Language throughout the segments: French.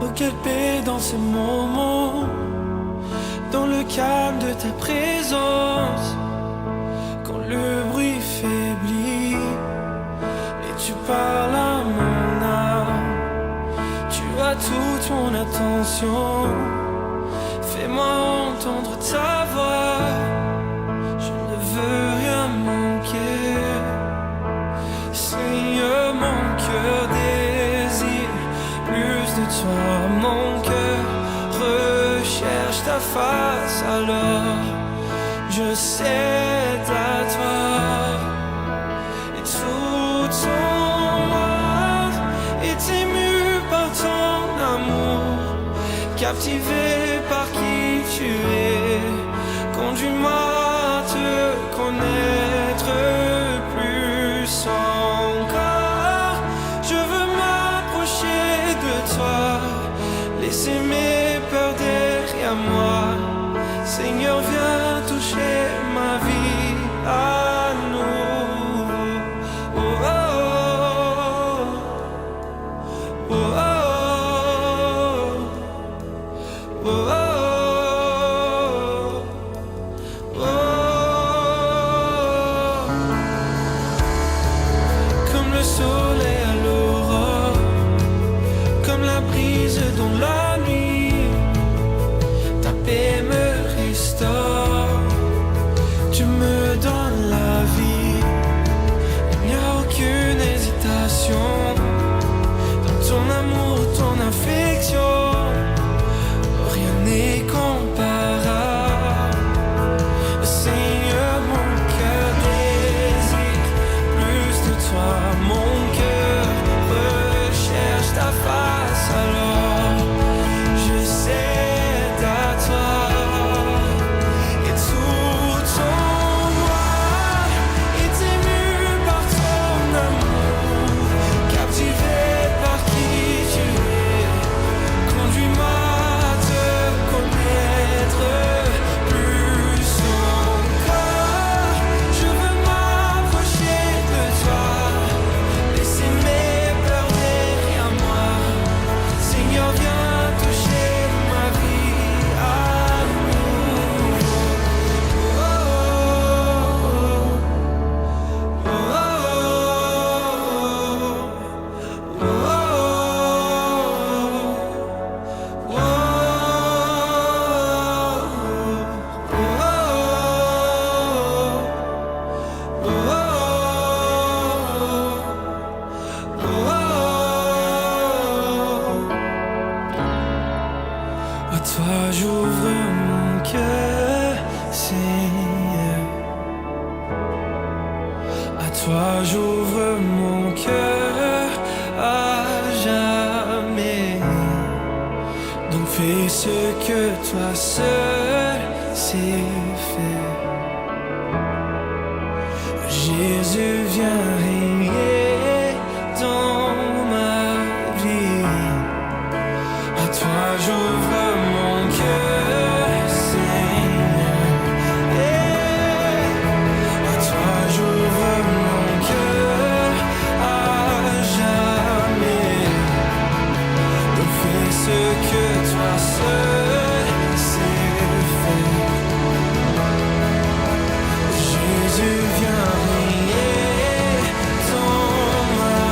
Oh, quelle paix dans ces moments, dans le calme de ta présence, quand le bruit faiblit et tu parles à mon âme. Tu as toute mon attention, fais-moi entendre ta voix. Je ne veux rien manquer, Seigneur, mon cœur désire plus de toi. Mon cœur recherche ta face, alors je cède à toi. Et tout ton monde est ému par ton amour, captivé par qui tu es. Conduis-moi à te connaître plus encore. Je veux m'approcher de toi, laisser mes peurs derrière moi. Seigneur, viens toucher ma vie à nous. Oh, oh, oh, oh, oh, oh, oh. Comme le soleil à l'aurore, comme la brise dans la nuit, ta paix me restaure, tu me donnes la vie. Il n'y a aucune hésitation dans ton amour, ton affection, rien n'est comparable. Seigneur, mon cœur désire plus de toi. Mon cœur recherche ta face, alors je cède à toi. Et tout ton moi est ému par ton amour, captivé par qui tu es. Conduis-moi à te connaître plus encore. Je veux m'approcher de toi, laisser mes peurs derrière moi. Seigneur, viens toucher ma vie à nous. Oh, oh, oh, oh, oh, à toi j'ouvre mon cœur, Seigneur. À toi j'ouvre mon cœur à jamais. Donc fais ce que toi seul sais faire. Jésus, viens régner dans ma vie. À toi j'ouvre mon cœur, Seigneur. À toi j'ouvre mon cœur à jamais. Donc fais ce que toi seul sais faire. Jésus, viens régner dans ma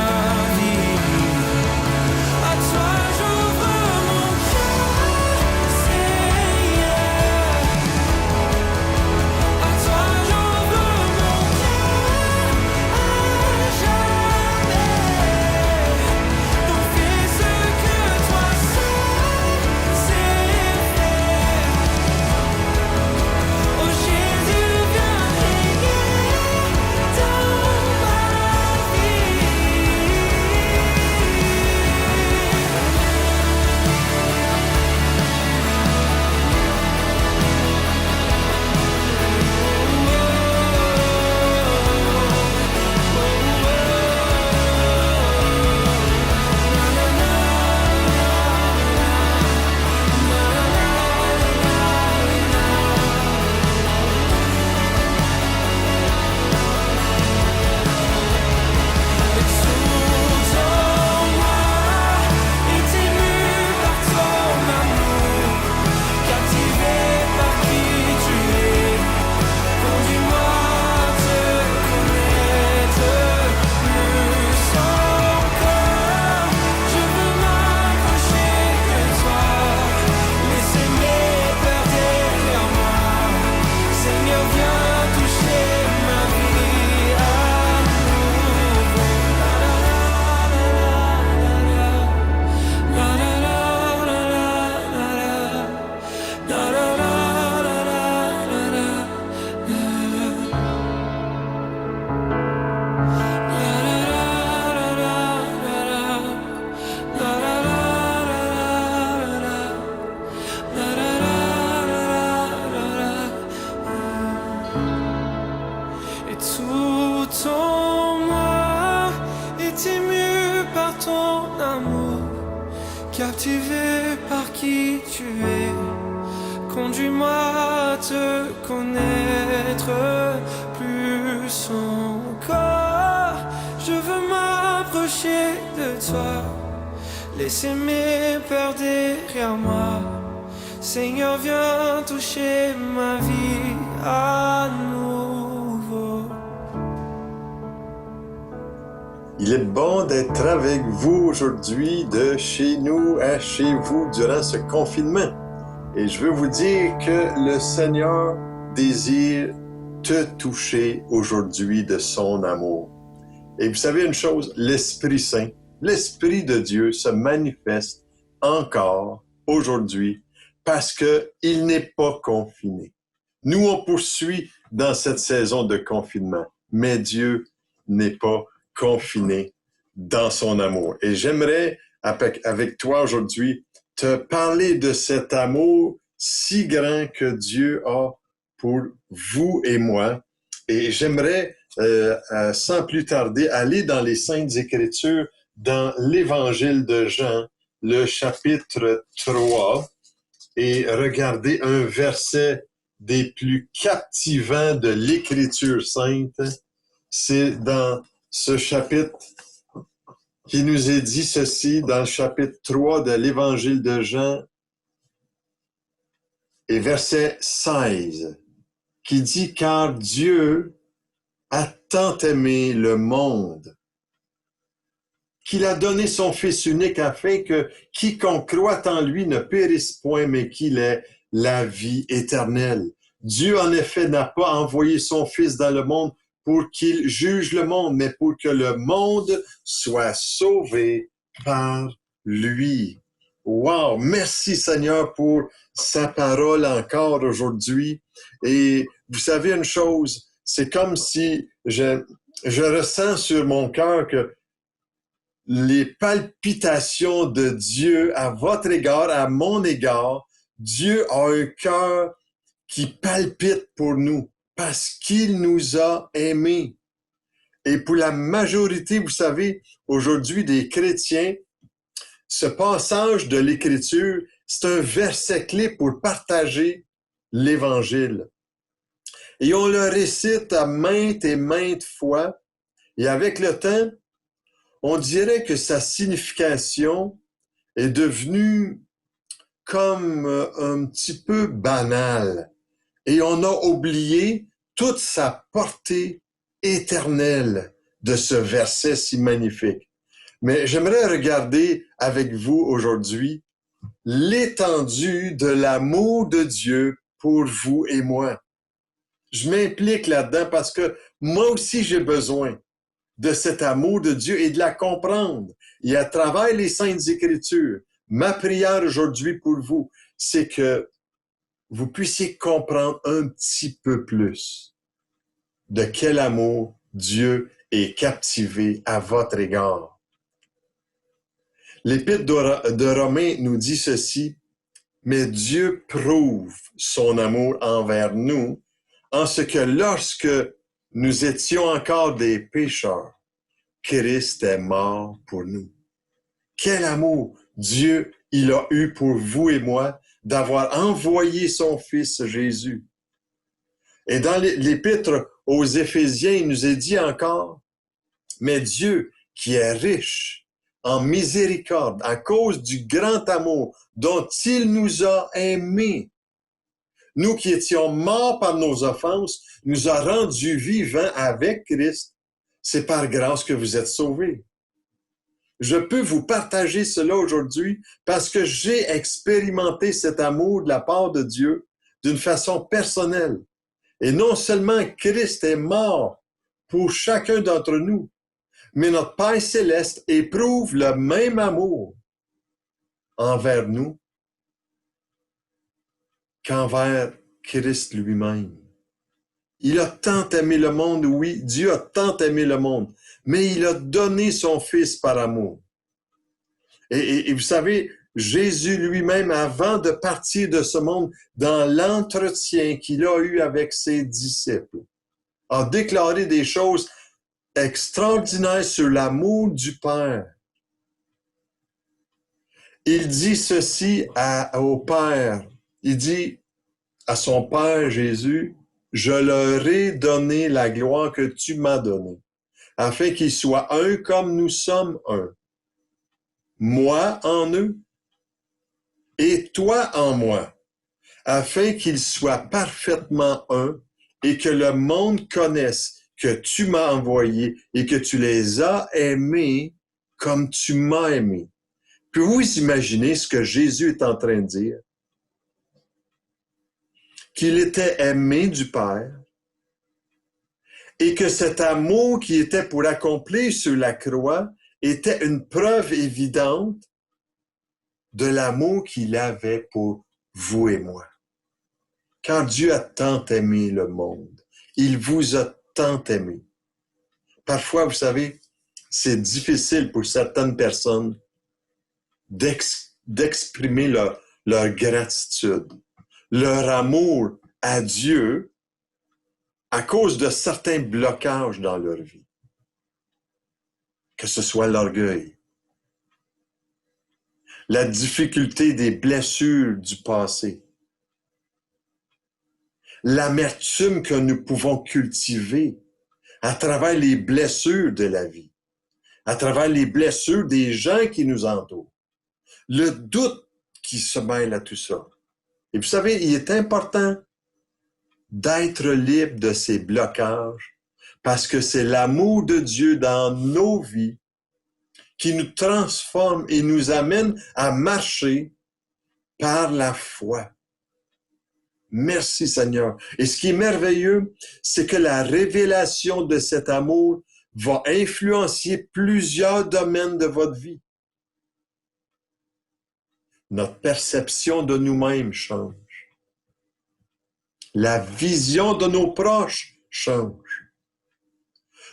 vie. À toi j'ouvre mon cœur, Seigneur. À toi j'ouvre mon cœur à jamais. Donc fais ce que toi seul sais faire. amour, captivé par qui tu es. Conduis-moi à te connaître plus encore. Je veux m'approcher de toi, laisser mes peurs derrière moi. Seigneur, viens toucher ma vie à nouveau. Il est bon d'être avec vous aujourd'hui, de chez nous à chez vous durant ce confinement. Et je veux vous dire que le Seigneur désire te toucher aujourd'hui de son amour. Et vous savez une chose, l'Esprit Saint, l'Esprit de Dieu se manifeste encore aujourd'hui parce qu'il n'est pas confiné. Nous, on poursuit dans cette saison de confinement, mais Dieu n'est pas confiné dans son amour. Et j'aimerais, avec toi aujourd'hui, te parler de cet amour si grand que Dieu a pour vous et moi. Et j'aimerais, sans plus tarder, aller dans les Saintes Écritures, dans l'Évangile de Jean, le chapitre 3, et regarder un verset des plus captivants de l'Écriture sainte. C'est dans ce chapitre qui nous est dit ceci, dans le chapitre 3 de l'Évangile de Jean, et verset 16, qui dit « Car Dieu a tant aimé le monde, qu'il a donné son Fils unique afin que quiconque croit en lui ne périsse point, mais qu'il ait la vie éternelle. Dieu, en effet, n'a pas envoyé son Fils dans le monde pour qu'il juge le monde, mais pour que le monde soit sauvé par lui. » Wow! Merci Seigneur pour sa parole encore aujourd'hui. Et vous savez une chose, c'est comme si je ressens sur mon cœur que les palpitations de Dieu à votre égard, à mon égard, Dieu a un cœur qui palpite pour nous parce qu'il nous a aimés. Et pour la majorité, vous savez, aujourd'hui des chrétiens, ce passage de l'Écriture, c'est un verset clé pour partager l'Évangile. Et on le récite à maintes et maintes fois. Et avec le temps, on dirait que sa signification est devenue comme un petit peu banale. Et on a oublié toute sa portée éternelle de ce verset si magnifique. Mais j'aimerais regarder avec vous aujourd'hui l'étendue de l'amour de Dieu pour vous et moi. Je m'implique là-dedans parce que moi aussi j'ai besoin de cet amour de Dieu et de la comprendre. Et à travers les Saintes Écritures, ma prière aujourd'hui pour vous, c'est que vous puissiez comprendre un petit peu plus de quel amour Dieu est captivé à votre égard. L'Épître de Romains nous dit ceci, « Mais Dieu prouve son amour envers nous en ce que lorsque nous étions encore des pécheurs, Christ est mort pour nous. » Quel amour Dieu il a eu pour vous et moi d'avoir envoyé son Fils Jésus. Et dans l'Épître aux Éphésiens, il nous est dit encore, « Mais Dieu qui est riche en miséricorde, à cause du grand amour dont il nous a aimés. Nous qui étions morts par nos offenses, nous a rendus vivants avec Christ. C'est par grâce que vous êtes sauvés. » Je peux vous partager cela aujourd'hui parce que j'ai expérimenté cet amour de la part de Dieu d'une façon personnelle. Et non seulement Christ est mort pour chacun d'entre nous, mais notre Père céleste éprouve le même amour envers nous qu'envers Christ lui-même. Il a tant aimé le monde, oui, Dieu a tant aimé le monde, mais il a donné son Fils par amour. Et vous savez, Jésus lui-même, avant de partir de ce monde, dans l'entretien qu'il a eu avec ses disciples, a déclaré des choses extraordinaire sur l'amour du Père. Il dit ceci au Père. Il dit à son Père Jésus, je leur ai donné la gloire que tu m'as donnée, afin qu'ils soient un comme nous sommes un. Moi en eux et toi en moi, afin qu'ils soient parfaitement un et que le monde connaisse que tu m'as envoyé et que tu les as aimés comme tu m'as aimé. Pouvez-vous imaginer ce que Jésus est en train de dire? Qu'il était aimé du Père et que cet amour qui était pour accomplir sur la croix était une preuve évidente de l'amour qu'il avait pour vous et moi. Car Dieu a tant aimé le monde. Il vous a tant aimé. Parfois, vous savez, c'est difficile pour certaines personnes d'exprimer leur gratitude, leur amour à Dieu à cause de certains blocages dans leur vie. Que ce soit l'orgueil, la difficulté des blessures du passé, l'amertume que nous pouvons cultiver à travers les blessures de la vie, à travers les blessures des gens qui nous entourent, le doute qui se mêle à tout ça. Et vous savez, il est important d'être libre de ces blocages parce que c'est l'amour de Dieu dans nos vies qui nous transforme et nous amène à marcher par la foi. Merci Seigneur. Et ce qui est merveilleux, c'est que la révélation de cet amour va influencer plusieurs domaines de votre vie. Notre perception de nous-mêmes change. La vision de nos proches change.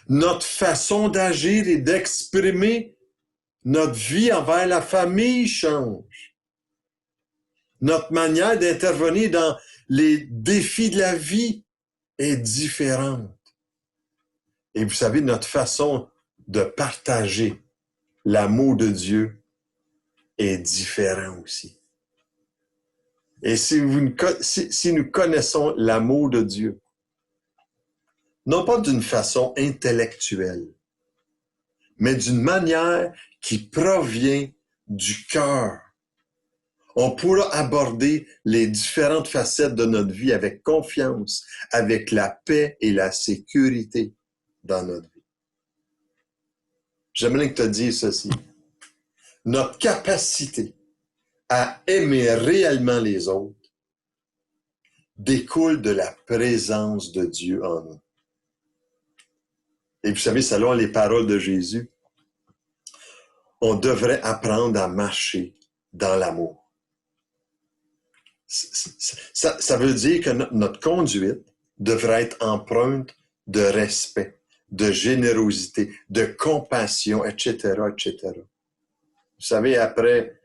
Notre façon d'agir et d'exprimer notre vie envers la famille change. Notre manière d'intervenir dans les défis de la vie est différente. Et vous savez, notre façon de partager l'amour de Dieu est différente aussi. Et si nous connaissons l'amour de Dieu, non pas d'une façon intellectuelle, mais d'une manière qui provient du cœur, on pourra aborder les différentes facettes de notre vie avec confiance, avec la paix et la sécurité dans notre vie. J'aimerais te dire ceci. Notre capacité à aimer réellement les autres découle de la présence de Dieu en nous. Et vous savez, selon les paroles de Jésus, on devrait apprendre à marcher dans l'amour. Ça veut dire que notre conduite devrait être empreinte de respect, de générosité, de compassion, etc., etc. Vous savez, après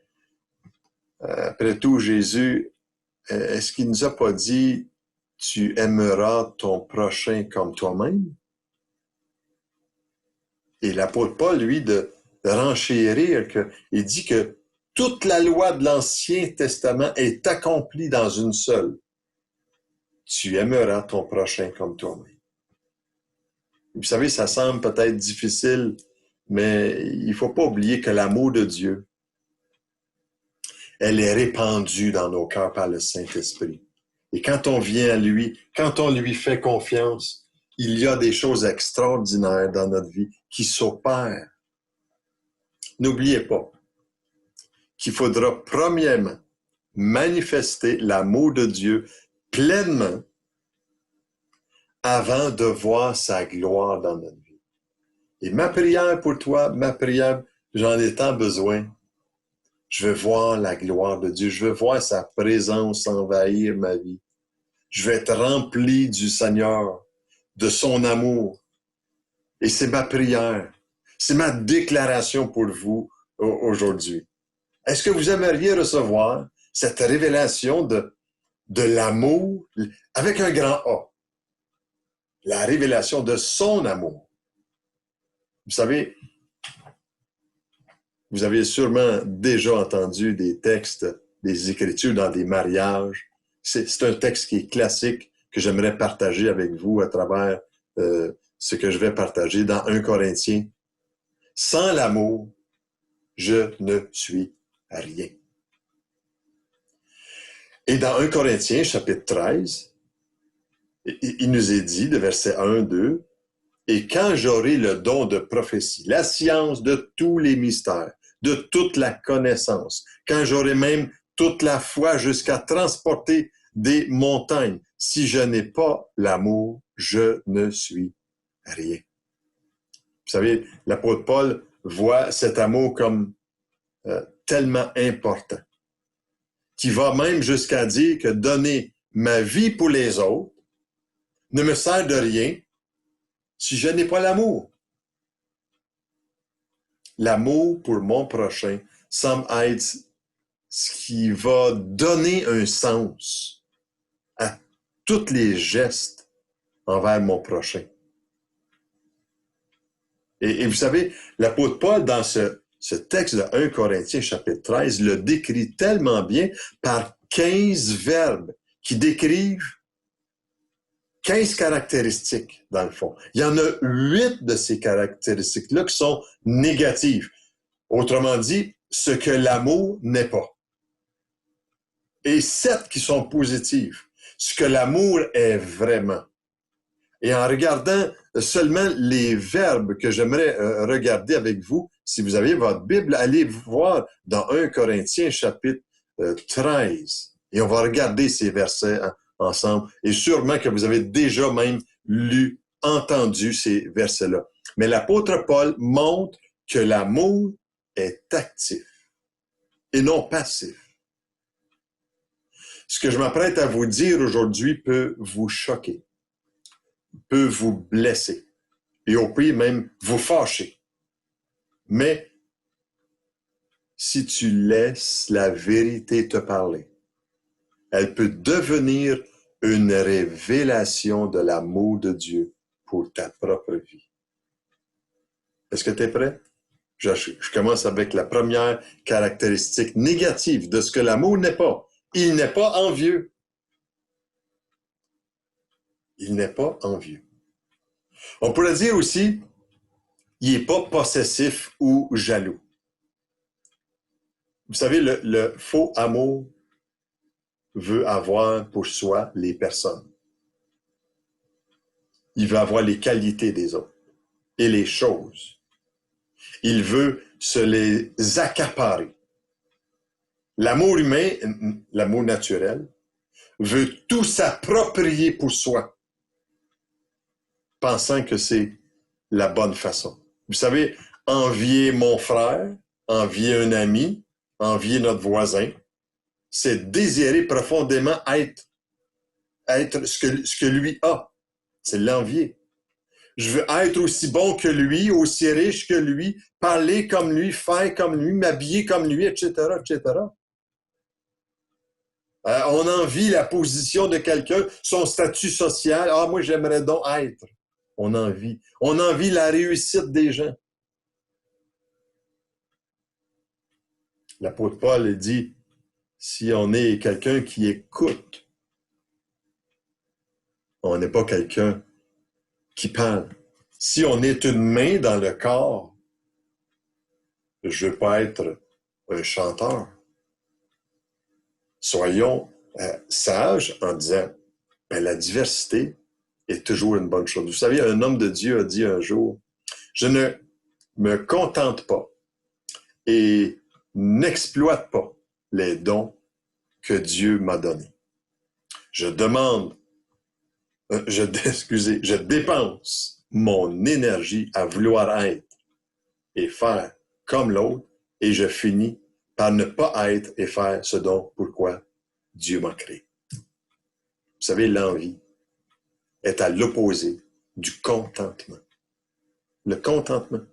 tout, Jésus, est-ce qu'il nous a pas dit « Tu aimeras ton prochain comme toi-même » ? Et l'apôtre Paul, lui, de renchérir, il dit que toute la loi de l'Ancien Testament est accomplie dans une seule. Tu aimeras ton prochain comme toi-même. Vous savez, ça semble peut-être difficile, mais il ne faut pas oublier que l'amour de Dieu, elle est répandue dans nos cœurs par le Saint-Esprit. Et quand on vient à lui, quand on lui fait confiance, il y a des choses extraordinaires dans notre vie qui s'opèrent. N'oubliez pas qu'il faudra premièrement manifester l'amour de Dieu pleinement avant de voir sa gloire dans notre vie. Et ma prière pour toi, ma prière, j'en ai tant besoin. Je veux voir la gloire de Dieu. Je veux voir sa présence envahir ma vie. Je veux être rempli du Seigneur, de son amour. Et c'est ma prière. C'est ma déclaration pour vous aujourd'hui. Est-ce que vous aimeriez recevoir cette révélation de l'amour avec un grand A? La révélation de son amour. Vous savez, Vous avez sûrement déjà entendu des textes, des écritures dans des mariages. C'est un texte qui est classique que j'aimerais partager avec vous à travers ce que je vais partager dans 1 Corinthiens. Sans l'amour, je ne suis rien. Et dans 1 Corinthiens, chapitre 13, il nous est dit, de versets 1, 2, « Et quand j'aurai le don de prophétie, la science de tous les mystères, de toute la connaissance, quand j'aurai même toute la foi jusqu'à transporter des montagnes, si je n'ai pas l'amour, je ne suis rien. » Vous savez, l'apôtre Paul voit cet amour comme tellement important, qu'il va même jusqu'à dire que donner ma vie pour les autres ne me sert de rien si je n'ai pas l'amour. L'amour pour mon prochain semble être ce qui va donner un sens à tous les gestes envers mon prochain. Et vous savez, l'apôtre Paul, dans ce texte de 1 Corinthiens chapitre 13, le décrit tellement bien par 15 verbes qui décrivent 15 caractéristiques, dans le fond. Il y en a 8 de ces caractéristiques-là qui sont négatives. Autrement dit, ce que l'amour n'est pas. Et 7 qui sont positives, ce que l'amour est vraiment. Et en regardant seulement les verbes que j'aimerais regarder avec vous, si vous avez votre Bible, allez voir dans 1 Corinthiens chapitre 13. Et on va regarder ces versets ensemble. Et sûrement que vous avez déjà même lu, entendu ces versets-là. Mais l'apôtre Paul montre que l'amour est actif et non passif. Ce que je m'apprête à vous dire aujourd'hui peut vous choquer, peut vous blesser et au pire même vous fâcher. Mais si tu laisses la vérité te parler, elle peut devenir une révélation de l'amour de Dieu pour ta propre vie. Est-ce que tu es prêt? Je commence avec la première caractéristique négative de ce que l'amour n'est pas. Il n'est pas envieux. Il n'est pas envieux. On pourrait dire aussi, il n'est pas possessif ou jaloux. Vous savez, le faux amour veut avoir pour soi les personnes. Il veut avoir les qualités des autres et les choses. Il veut se les accaparer. L'amour humain, l'amour naturel, veut tout s'approprier pour soi, pensant que c'est la bonne façon. Vous savez, envier mon frère, envier un ami, envier notre voisin, c'est désirer profondément être ce que lui a. C'est l'envier. Je veux être aussi bon que lui, aussi riche que lui, parler comme lui, faire comme lui, m'habiller comme lui, etc., etc. On envie la position de quelqu'un, son statut social. Ah, moi, j'aimerais donc être. On envie. On envie la réussite des gens. L'apôtre Paul dit, si on est quelqu'un qui écoute, on n'est pas quelqu'un qui parle. Si on est une main dans le corps, je ne veux pas être un chanteur. Soyons sages en disant, la diversité est toujours une bonne chose. Vous savez, un homme de Dieu a dit un jour, je ne me contente pas et n'exploite pas les dons que Dieu m'a donnés. Je dépense mon énergie à vouloir être et faire comme l'autre et je finis par ne pas être et faire ce dont pourquoi Dieu m'a créé. Vous savez, l'envie est à l'opposé du contentement. Le contentement.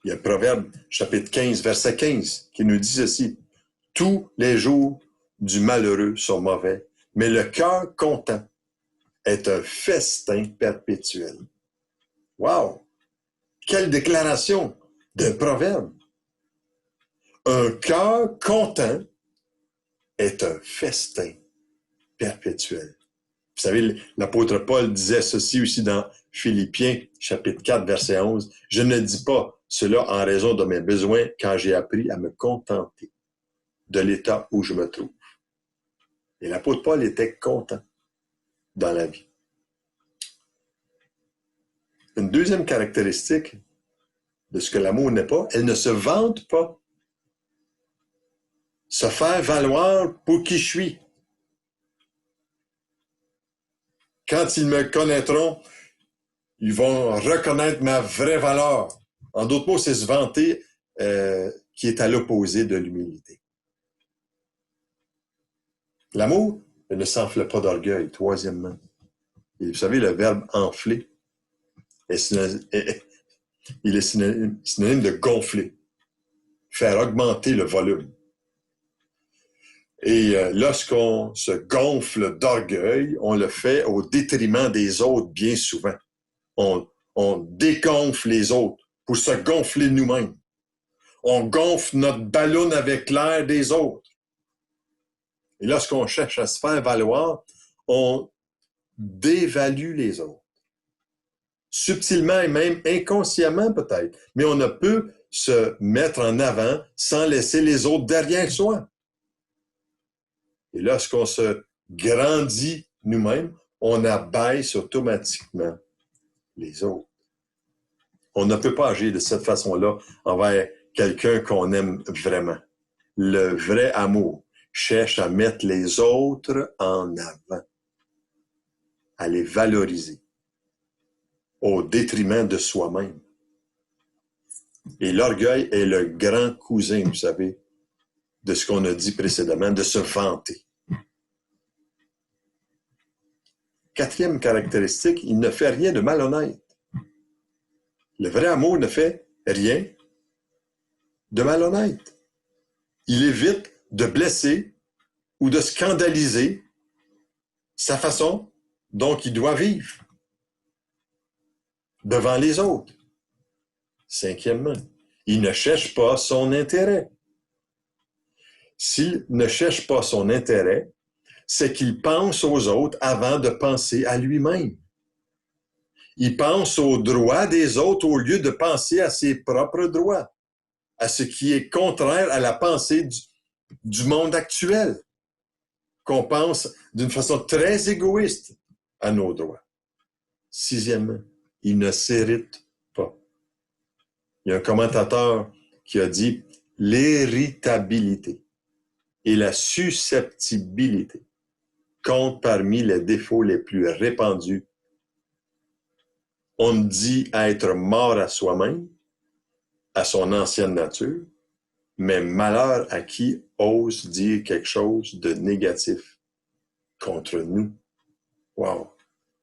Il y a Proverbe, chapitre 15, verset 15, qui nous dit ceci. « Tous les jours du malheureux sont mauvais, mais le cœur content est un festin perpétuel. » Wow! Quelle déclaration d'un proverbe! Un cœur content est un festin perpétuel. Vous savez, l'apôtre Paul disait ceci aussi dans Philippiens, chapitre 4, verset 11. « Je ne dis pas cela en raison de mes besoins, quand j'ai appris à me contenter de l'état où je me trouve. » Et l'apôtre Paul était content dans la vie. Une deuxième caractéristique de ce que l'amour n'est pas, elle ne se vante pas. Se faire valoir pour qui je suis. Quand ils me connaîtront, ils vont reconnaître ma vraie valeur. En d'autres mots, c'est se vanter qui est à l'opposé de l'humilité. L'amour ne s'enfle pas d'orgueil, troisièmement. Et vous savez, le verbe enfler, il est synonyme de gonfler, faire augmenter le volume. Et lorsqu'on se gonfle d'orgueil, on le fait au détriment des autres bien souvent. On dégonfle les autres pour se gonfler nous-mêmes. On gonfle notre ballon avec l'air des autres. Et lorsqu'on cherche à se faire valoir, on dévalue les autres. Subtilement et même inconsciemment peut-être, mais on ne peut se mettre en avant sans laisser les autres derrière soi. Et lorsqu'on se grandit nous-mêmes, on abaisse automatiquement les autres. On ne peut pas agir de cette façon-là envers quelqu'un qu'on aime vraiment. Le vrai amour cherche à mettre les autres en avant, à les valoriser, au détriment de soi-même. Et l'orgueil est le grand cousin, vous savez, de ce qu'on a dit précédemment, de se vanter. Quatrième caractéristique, il ne fait rien de malhonnête. Le vrai amour ne fait rien de malhonnête. Il évite de blesser ou de scandaliser sa façon dont il doit vivre devant les autres. Cinquièmement, il ne cherche pas son intérêt. S'il ne cherche pas son intérêt, c'est qu'il pense aux autres avant de penser à lui-même. Il pense aux droits des autres au lieu de penser à ses propres droits, à ce qui est contraire à la pensée du monde actuel, qu'on pense d'une façon très égoïste à nos droits. Sixièmement, il ne s'irrite pas. Il y a un commentateur qui a dit « l'irritabilité et la susceptibilité comptent parmi les défauts les plus répandus. On dit être mort à soi-même, à son ancienne nature, mais malheur à qui ose dire quelque chose de négatif contre nous. » Wow! Vous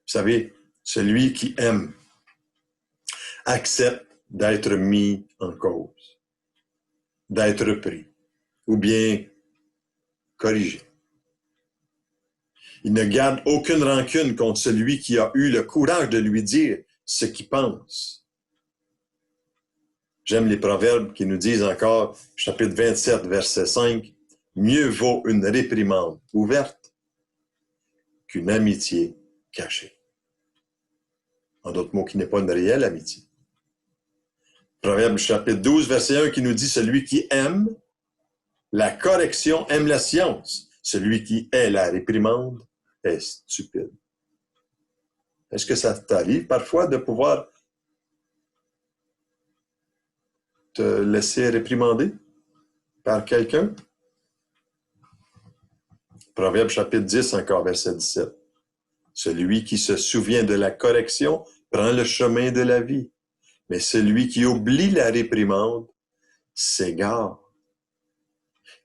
savez, celui qui aime accepte d'être mis en cause, d'être repris, ou bien corrigé. Il ne garde aucune rancune contre celui qui a eu le courage de lui dire ce qu'il pense. J'aime les proverbes qui nous disent encore, chapitre 27, verset 5, « Mieux vaut une réprimande ouverte qu'une amitié cachée. » En d'autres mots, qui n'est pas une réelle amitié. Proverbe chapitre 12, verset 1, qui nous dit « Celui qui aime la correction aime la science. Celui qui hait la réprimande est stupide. » Est-ce que ça t'arrive parfois de pouvoir te laisser réprimander par quelqu'un? Proverbe chapitre 10, encore verset 17. Celui qui se souvient de la correction prend le chemin de la vie, mais celui qui oublie la réprimande s'égare.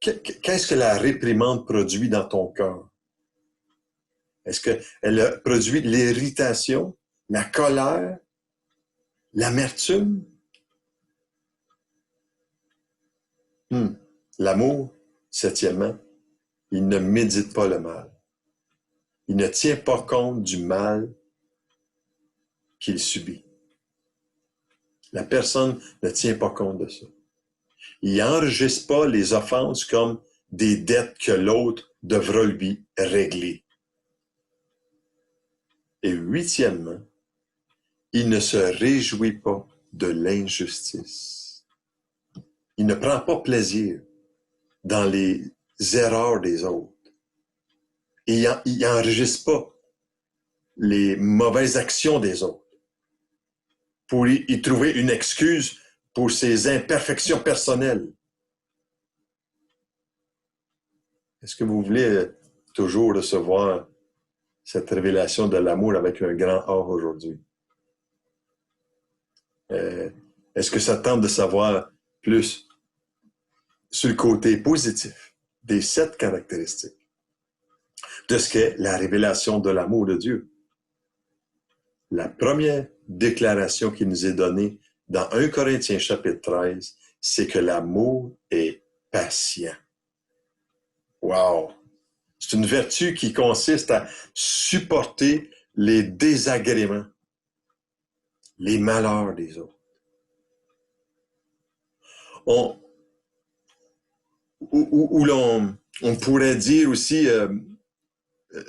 Qu'est-ce que la réprimande produit dans ton cœur? Est-ce qu'elle produit l'irritation, la colère, l'amertume? L'amour, septièmement, il ne médite pas le mal. Il ne tient pas compte du mal qu'il subit. La personne ne tient pas compte de ça. Il n'enregistre pas les offenses comme des dettes que l'autre devra lui régler. Et huitièmement, il ne se réjouit pas de l'injustice. Il ne prend pas plaisir dans les erreurs des autres. Et il n'enregistre pas les mauvaises actions des autres pour y trouver une excuse pour ses imperfections personnelles. Est-ce que vous voulez toujours recevoir cette révélation de l'amour avec un grand A aujourd'hui? Est-ce que ça tente de savoir plus sur le côté positif des 7 caractéristiques de ce qu'est la révélation de l'amour de Dieu? La première déclaration qui nous est donnée dans 1 Corinthiens chapitre 13, c'est que l'amour est patient. Wow! C'est une vertu qui consiste à supporter les désagréments, les malheurs des autres. On pourrait dire aussi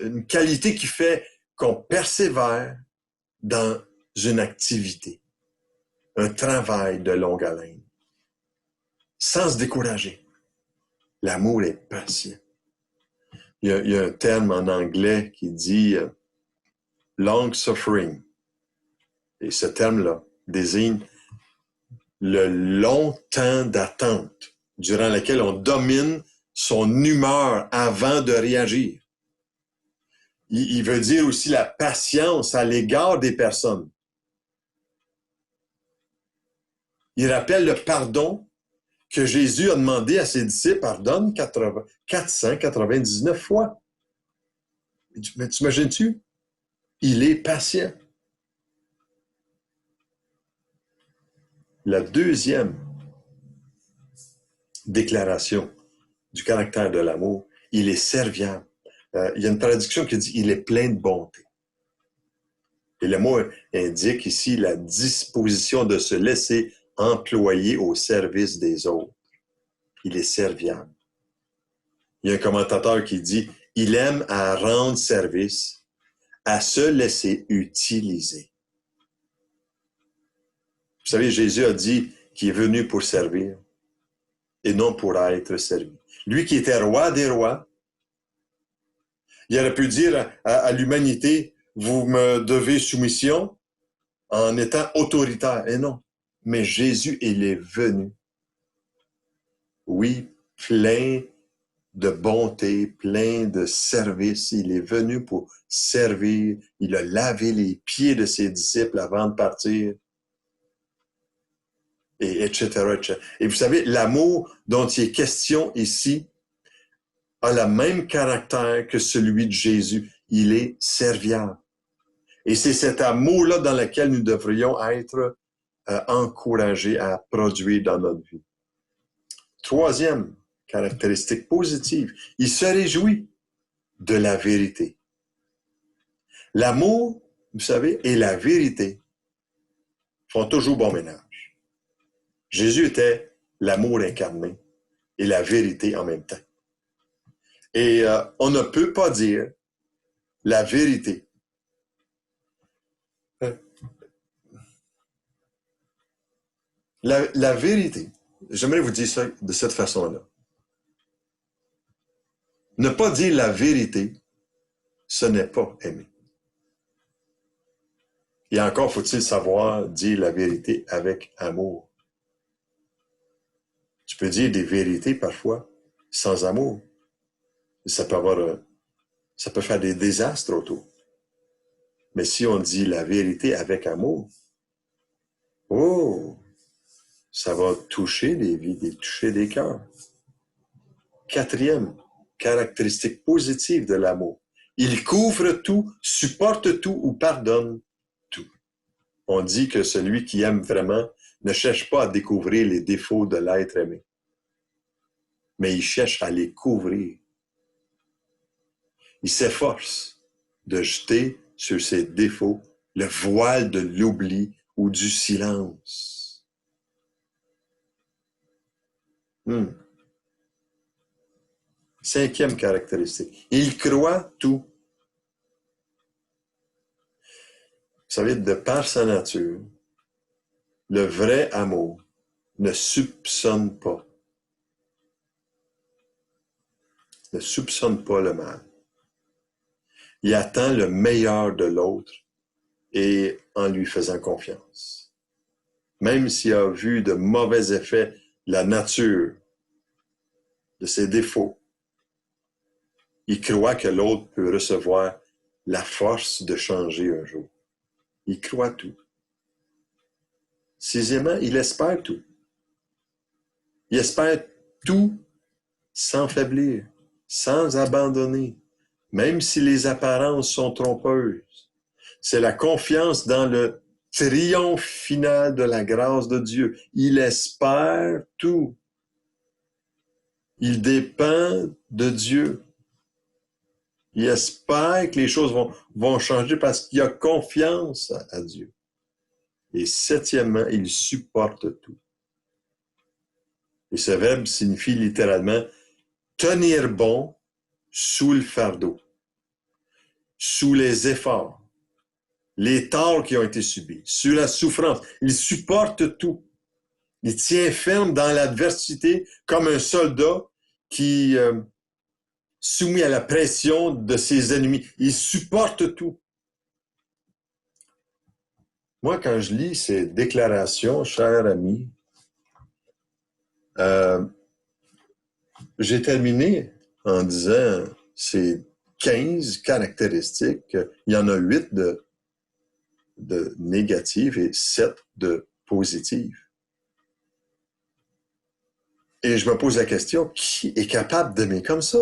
une qualité qui fait qu'on persévère dans une activité, un travail de longue haleine, sans se décourager. L'amour est patient. Il y a un terme en anglais qui dit long suffering. Et ce terme-là désigne le long temps d'attente durant lequel on domine son humeur avant de réagir. Il veut dire aussi la patience à l'égard des personnes. Il rappelle le pardon que Jésus a demandé à ses disciples, pardonne 499 fois. Mais t'imagines-tu? Il est patient. La deuxième déclaration du caractère de l'amour, il est serviable. Il y a une traduction qui dit « il est plein de bonté ». Et le mot indique ici la disposition de se laisser employer au service des autres. Il est serviable. Il y a un commentateur qui dit « il aime à rendre service, à se laisser utiliser ». Vous savez, Jésus a dit qu'il est venu pour servir et non pour être servi. Lui qui était roi des rois, il aurait pu dire à l'humanité, vous me devez soumission en étant autoritaire. Et non. Mais Jésus, il est venu. Oui, plein de bonté, plein de service. Il est venu pour servir. Il a lavé les pieds de ses disciples avant de partir. Et etc. Et vous savez, l'amour dont il est question ici a le même caractère que celui de Jésus. Il est serviable. Et c'est cet amour-là dans lequel nous devrions être encouragés à produire dans notre vie. Troisième caractéristique positive, il se réjouit de la vérité. L'amour, vous savez, et la vérité font toujours bon ménage. Jésus était l'amour incarné et la vérité en même temps. Et on ne peut pas dire la vérité. La vérité, j'aimerais vous dire ça de cette façon-là. Ne pas dire la vérité, ce n'est pas aimer. Et encore faut-il savoir dire la vérité avec amour. Tu peux dire des vérités parfois sans amour. Ça peut faire des désastres autour. Mais si on dit la vérité avec amour, oh, ça va toucher des vies, toucher des cœurs. Quatrième caractéristique positive de l'amour. Il couvre tout, supporte tout ou pardonne tout. On dit que celui qui aime vraiment ne cherche pas à découvrir les défauts de l'être aimé, mais il cherche à les couvrir. Il s'efforce de jeter sur ses défauts le voile de l'oubli ou du silence. Hmm. Cinquième caractéristique. Il croit tout. Vous savez, de par sa nature, le vrai amour ne soupçonne pas. Ne soupçonne pas le mal. Il attend le meilleur de l'autre et en lui faisant confiance. Même s'il a vu de mauvais effets, la nature de ses défauts, il croit que l'autre peut recevoir la force de changer un jour. Il croit tout. Sixièmement, il espère tout. Il espère tout sans faiblir, sans abandonner, même si les apparences sont trompeuses. C'est la confiance dans le triomphe final de la grâce de Dieu. Il espère tout. Il dépend de Dieu. Il espère que les choses vont changer parce qu'il a confiance à Dieu. Et septièmement, il supporte tout. Et ce verbe signifie littéralement tenir bon sous le fardeau, sous les efforts, les torts qui ont été subis, sous la souffrance. Il supporte tout. Il tient ferme dans l'adversité comme un soldat qui, soumis à la pression de ses ennemis, il supporte tout. Moi, quand je lis ces déclarations, cher ami, j'ai terminé en disant ces 15 caractéristiques, il y en a 8 de négatives et 7 de positives. Et je me pose la question, qui est capable d'aimer comme ça?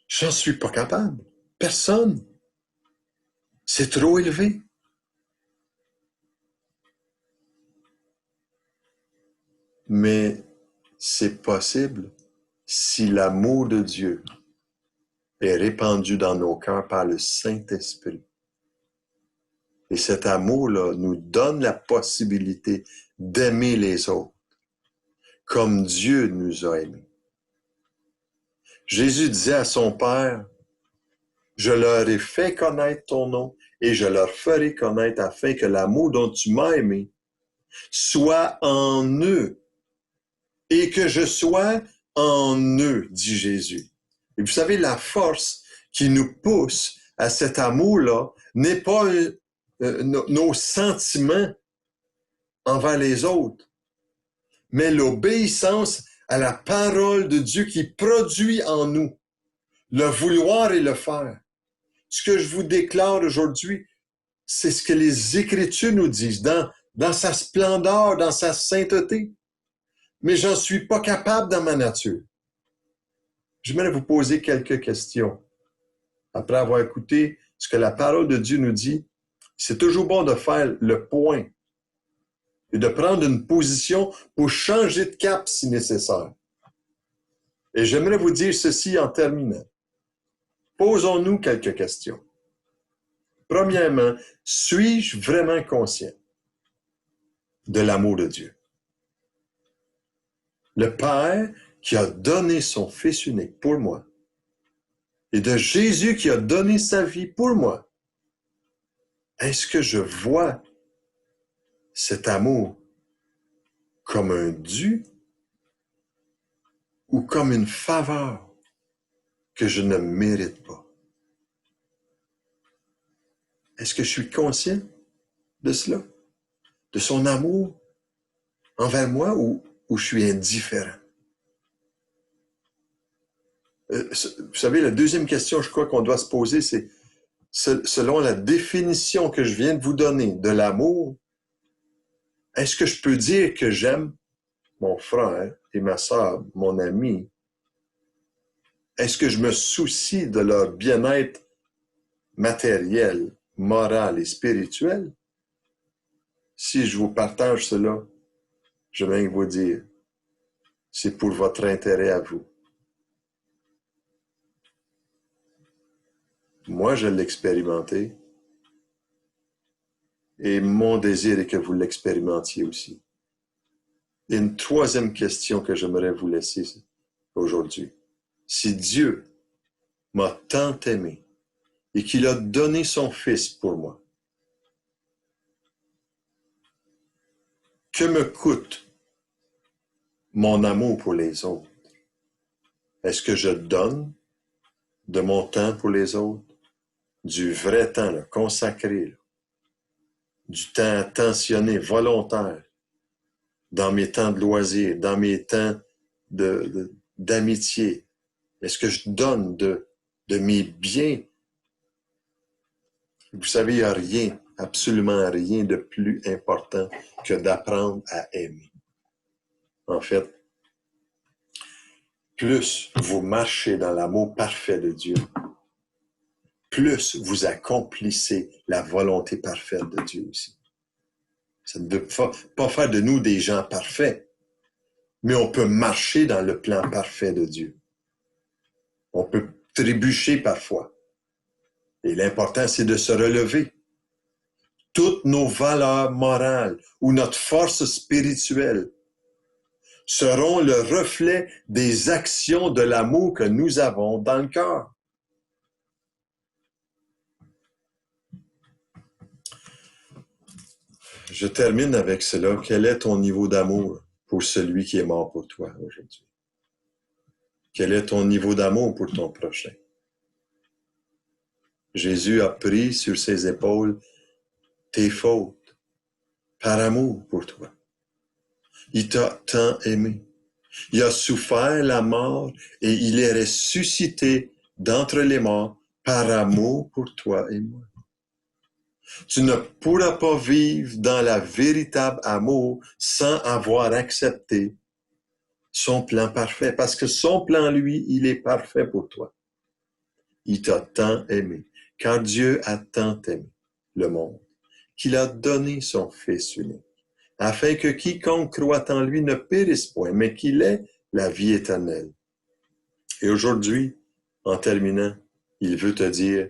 J'en suis pas capable. Personne. C'est trop élevé. Mais c'est possible si l'amour de Dieu est répandu dans nos cœurs par le Saint-Esprit. Et cet amour-là nous donne la possibilité d'aimer les autres comme Dieu nous a aimés. Jésus disait à son Père, « Je leur ai fait connaître ton nom et je leur ferai connaître afin que l'amour dont tu m'as aimé soit en eux et que je sois en eux, dit Jésus. » Et vous savez, la force qui nous pousse à cet amour-là n'est pas nos sentiments envers les autres, mais l'obéissance à la parole de Dieu qui produit en nous le vouloir et le faire. Ce que je vous déclare aujourd'hui, c'est ce que les Écritures nous disent dans sa splendeur, dans sa sainteté. Mais j'en suis pas capable dans ma nature. J'aimerais vous poser quelques questions. Après avoir écouté ce que la parole de Dieu nous dit, c'est toujours bon de faire le point et de prendre une position pour changer de cap si nécessaire. Et j'aimerais vous dire ceci en terminant. Posons-nous quelques questions. Premièrement, suis-je vraiment conscient de l'amour de Dieu? Le Père qui a donné son Fils unique pour moi et de Jésus qui a donné sa vie pour moi. Est-ce que je vois cet amour comme un dû ou comme une faveur que je ne mérite pas? Est-ce que je suis conscient de cela? De son amour envers moi ou je suis indifférent? Vous savez, la deuxième question, je crois qu'on doit se poser, c'est selon la définition que je viens de vous donner de l'amour, est-ce que je peux dire que j'aime mon frère et ma sœur, mon ami? Est-ce que je me soucie de leur bien-être matériel, moral et spirituel? Si je vous partage cela, je viens vous dire, c'est pour votre intérêt à vous. Moi, je l'ai expérimenté et mon désir est que vous l'expérimentiez aussi. Et une troisième question que j'aimerais vous laisser aujourd'hui. Si Dieu m'a tant aimé et qu'il a donné son Fils pour moi, que me coûte mon amour pour les autres? Est-ce que je donne de mon temps pour les autres? Du vrai temps, là, consacré, là. Du temps attentionné, volontaire, dans mes temps de loisirs, dans mes temps d'amitié? Est-ce que je donne de mes biens? Vous savez, il n'y a rien, absolument rien de plus important que d'apprendre à aimer. En fait, plus vous marchez dans l'amour parfait de Dieu, plus vous accomplissez la volonté parfaite de Dieu aussi. Ça ne veut pas faire de nous des gens parfaits, mais on peut marcher dans le plan parfait de Dieu. On peut trébucher parfois. Et l'important, c'est de se relever. Toutes nos valeurs morales ou notre force spirituelle seront le reflet des actions de l'amour que nous avons dans le cœur. Je termine avec cela. Quel est ton niveau d'amour pour celui qui est mort pour toi aujourd'hui? Quel est ton niveau d'amour pour ton prochain? Jésus a pris sur ses épaules tes fautes par amour pour toi. Il t'a tant aimé. Il a souffert la mort et il est ressuscité d'entre les morts par amour pour toi et moi. Tu ne pourras pas vivre dans la véritable amour sans avoir accepté son plan parfait, parce que son plan, lui, il est parfait pour toi. Il t'a tant aimé, car Dieu a tant aimé le monde, qu'il a donné son Fils unique, afin que quiconque croit en lui ne périsse point, mais qu'il ait la vie éternelle. Et aujourd'hui, en terminant, il veut te dire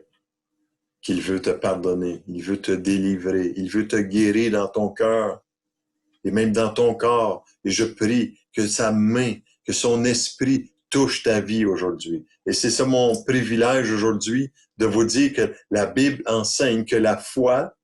qu'il veut te pardonner, il veut te délivrer, il veut te guérir dans ton cœur et même dans ton corps. Et je prie que sa main, que son esprit touche ta vie aujourd'hui. Et c'est ça mon privilège aujourd'hui, de vous dire que la Bible enseigne que la foi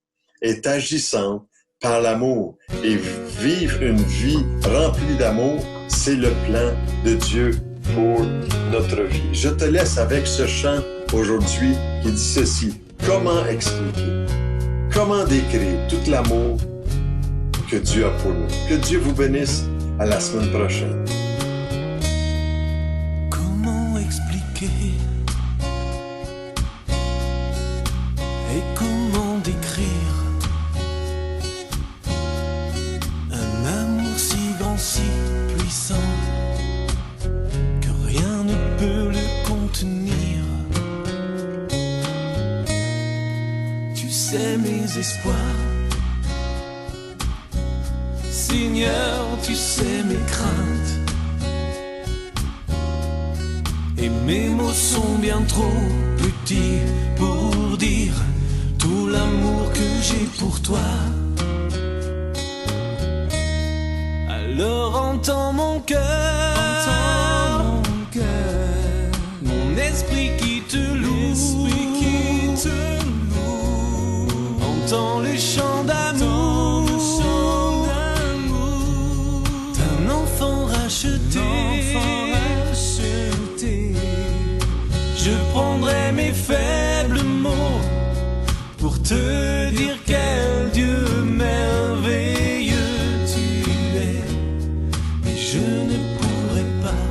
est agissante par l'amour. Et vivre une vie remplie d'amour, c'est le plan de Dieu pour notre vie. Je te laisse avec ce chant aujourd'hui qui dit ceci. Comment expliquer, comment décrire tout l'amour que Dieu a pour nous? Que Dieu vous bénisse. À la semaine prochaine. Comment expliquer et comment décrire un amour si grand, si puissant que rien ne peut le contenir? Tu sais mes espoirs, Seigneur, tu sais mes craintes, et mes mots sont bien trop petits pour dire tout l'amour que j'ai pour toi. Alors entends mon cœur, mon esprit qui te loue, entends les chants d'amour. Je prendrai mes faibles mots pour te dire quel Dieu merveilleux tu es. Mais je ne pourrai pas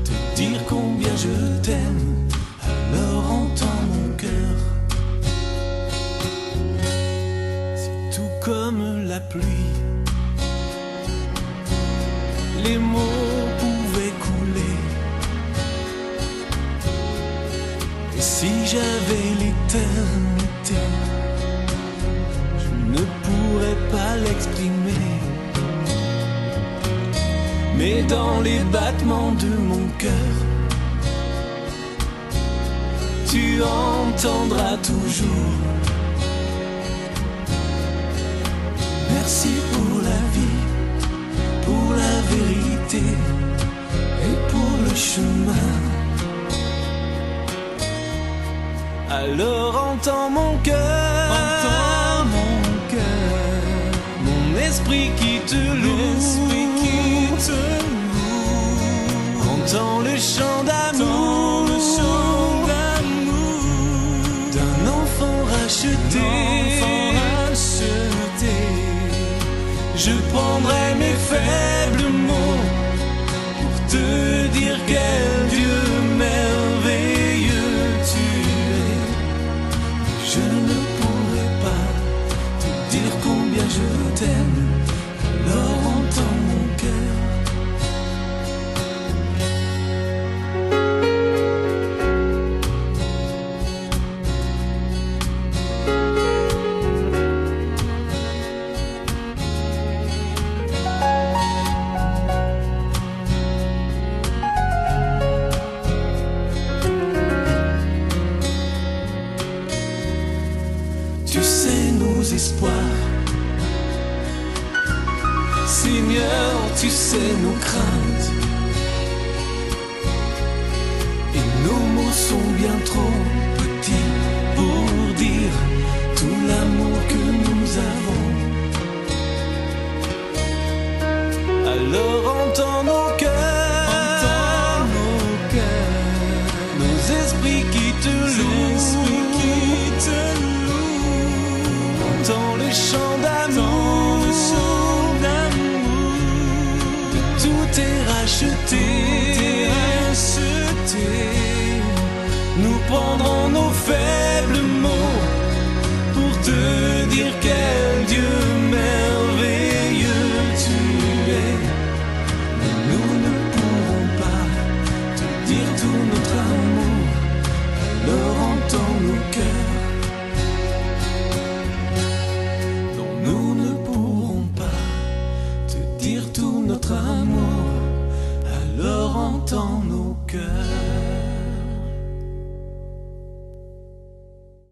te dire combien je t'aime. Alors entends mon cœur. C'est tout comme la pluie. Les mots pouvaient couler. Et si j'avais l'éternité, je ne pourrais pas l'exprimer. Mais dans les battements de mon cœur, tu entendras toujours. Merci pour la vie, pour la vérité et pour le chemin. Alors entends mon cœur, mon esprit qui te loue, entends le chant d'amour, d'un enfant racheté. Je prendrai mes faibles mots pour te dire quel Dieu merveilleux tu es. Je ne pourrai pas te dire combien je t'aime, alors entends mon cœur. Tu sais nos espoirs, Seigneur, tu sais nos craintes. Et nos mots sont bien trop petits pour dire tout l'amour que nous avons. Alors entends nos cœurs, nos esprits qui te louent. Entends le chant d'amour, de tout est racheté. Nous prendrons nos faibles mots pour te dire quel Dieu merveilleux tu es. Mais nous ne pourrons pas te dire tout notre amour, alors entends nos cœurs. Nous ne pourrons pas te dire tout notre amour, alors entends nos cœurs.